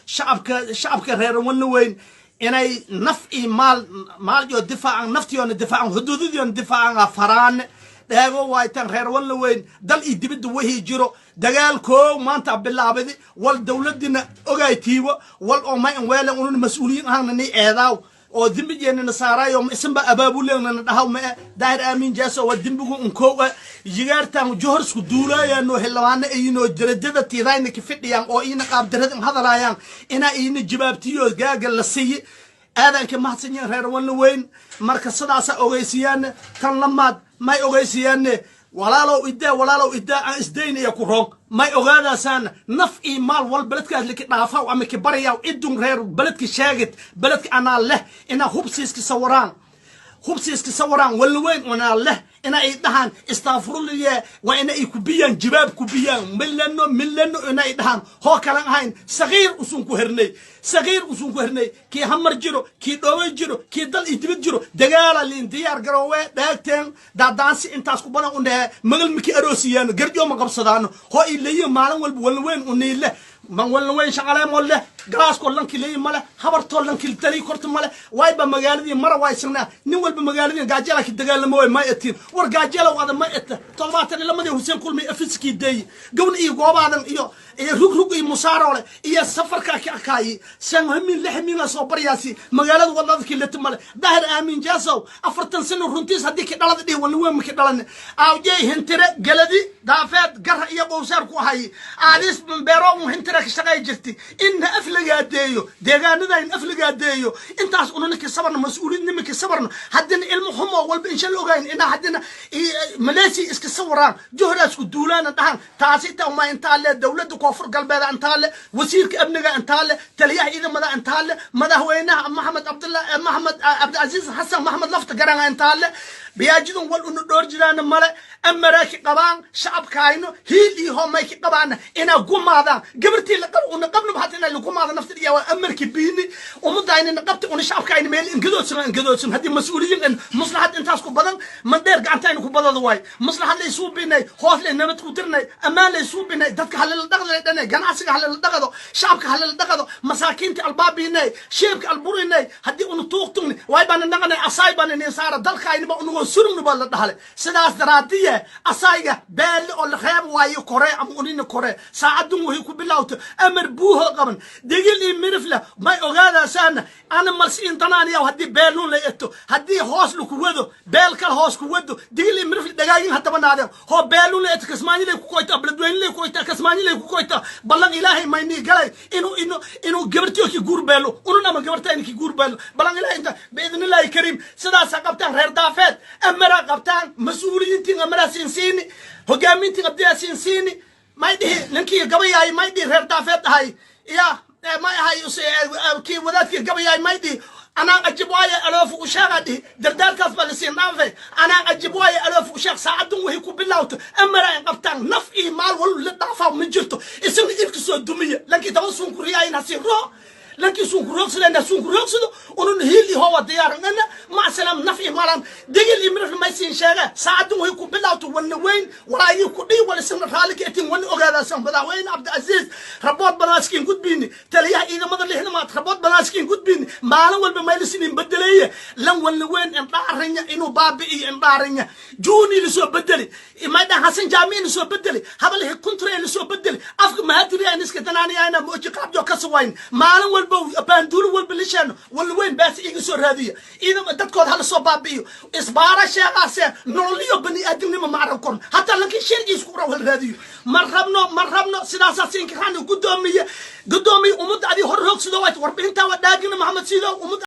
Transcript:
شعبك reer Walaweyn inay naf iyo maal iyo difaacan naftiyoona difaacan xuduudiyoona difaacan faraan daago waaytan reer Walaweyn dal iyo dibadda wixii jiro dagaalkoo maanta bilaabay wal dawladina ogaytiibo wal oo ma in weelan uu mas'uuliyiin ahaanay eedaaw oo dimbigeena saarayo isba abaabuleena dhahaw ma daahir aamin jaaso waa dimbigu unkoowa jigaartan johor isku duulaayaan xilwaana ayino darajada tiirayna ka fidiyaan oo ina qaab daradan hadalayaan ina ina jawaabtiyo gaaga la siiyay aadanka mahadsanyiin reer Walaweyn marka sidaas ogeysiyaan tan lamaad may ogeysiyaan walaalow idda aan isdeynaya ku roog may ogaadasaan naf iyo maal wal baladka laki dhaafaw ama ki bariyaw idun reer baladka sheegid baladka ana leh ina hubsiiska sawiraan Walaweyn wana leh ina ay dhahan istaafurliye wa ina ay ku biyaan jibaab ku biyaan millano ina ay dhahan ho kala ahayn sagiir usun ku hernay ki hamar jiro ki dhoowe jiro ki dal idibad jiro dagaala liin diyaar garoowe dhaagteen daadaansi intaas ku badan undhe magal miki aroosiyaan garjo ma qabsadaan ho ileeyo maalin walba Walaweyn unile man Walaweyn shaqaale molle glass ko lanki leey mala habarto lanki tali korto mala wayba magaaladii mara waysana nin walba magaaladii gaajala ki dagaalamo way ma etin war gaajala wada ma eta tolbaatan lamada Hussein kulmi afiski day gown iyo goobaadan iyo rug iyo musaarole iyo safarka ka akaay san hamin lixmin soo baryaasi magaalada wadadki la timal daahir aamin jaasow 40 sano runtiis hadii ki dhalada dhii Walaweyn ma ki dhalan aawjay hintire galadi daafad gar iyo bowsar ku hay aadis beero hintire ka shaqay jirti in aflagaadeeyo deegaanada in aflagaadeeyo intaas unanka sabarna mas'uuliyadnimada sabarna hadina ilmu xumo walba insha Allah ogayn ina hadina Malaysia iska sawiraan johraas ku duulaana dhahan taasi ta uma inta le dawladda koonfur galbeed inta le wasiirka amniga inta le taliyaha ciidamada inta le madaxweynaha Maxamed Abdulaziz Xasan Maxamed lafta garanga inta le biyaajidun wal unu door jiraan male amaraki qabaan shacabkaayno hiili homay ki qabaan ina gumaada gabartii la qabno bahadina la gumaada naftii yaa amarki biini umudayna qabti unu shacabkaayno meel ingadoodsan hadii mas'uuliyiin maslaxad intaas ku badan man dheer gacantayna ku badada way maslaxad lay soo binay hoos lay nabad ku dirnay amaan lay soo binay dadka halal dhaqday dhanay ganacsiga halal dhaqado shacabka halal dhaqado masaakiinta albaabinay sheebka alburinay hadii unu tuuqtugni way baan naqanay asaay baan in saara dalkaayna unu surnu bal dhaxle sidaas daraadiye asayga beel oo la xeeb waayo kore am unina kore saacadun way ku bilawto amar buuho qaban degil in mirfla may ogaada sana ana malsiin tanaaniya hadii beelun la eto hadii hoos lu ku wado beel kal hoos ku wado degil in mirfla dagaagin hatta banaade ho beelun la eto kasmaani lay ku koyta bladweyn lay ku koyta kasmaani lay ku koyta balan ilaahay mayni galay inu gabartiyo ki gurbeelo ununa ma gabartayni ki gurbeelo balan ilaahay inta biidnillaahi kariim sidaas qabtaan reer daafeed amara qabtaan mas'uuliyiintii amara siinsiini hogaamintii qabdiya siinsiini maydi ninkii gabayay maydi reer daafeed ahay ya ma ahay ki wadaadkii gabayay maydi أنا أجيب ويا ألوف وشاغدي دردار كاس بالسين نافع أنا أجيب ويا ألوف وشاغ ساعدهم وهي كوبلاوت أما رأي قبتان نفعي مال ولا ضعفه من جرته اسم إلكسو الدمية لكن توصل كوريا ناسين رو لكن سونكروك سلنا سونكروك سلو ونن هيلي هو ديارنا مع سلام نفعي مالان دقيل يمرف ما يسين شاغا ساعدهم وهي كوبلاوت ونوين ولا يكودي ولا سن خالك اتين ون اوغادا سن بداوين عبد العزيز ربوت بناسكين قد بيني تليها اذا مدر لهنا ما ربوت بناسكين قد بيني مالن والب ما يلسين بدليه لن ونوين ان دارنيا انو بابي ان دارنيا جوني لسو بدلي ما دا حسن جامين لسو بدلي هبل هي كونتري لسو بدلي افك ما هدري ان اسك تناني انا موجي قابجو كسوين مالن بندول والبلشان والوين بس يجسوا هذه إذا تذكر هذا الصبابيو إصبار الشيخ نوليو بني أدم ما معرفكم حتى لكن شيء يذكره هذه مرحبنا سلاسة سين كانوا قدامي ومد عليه هرهق سدوات وربنا توداجنا محمد سيدو ومد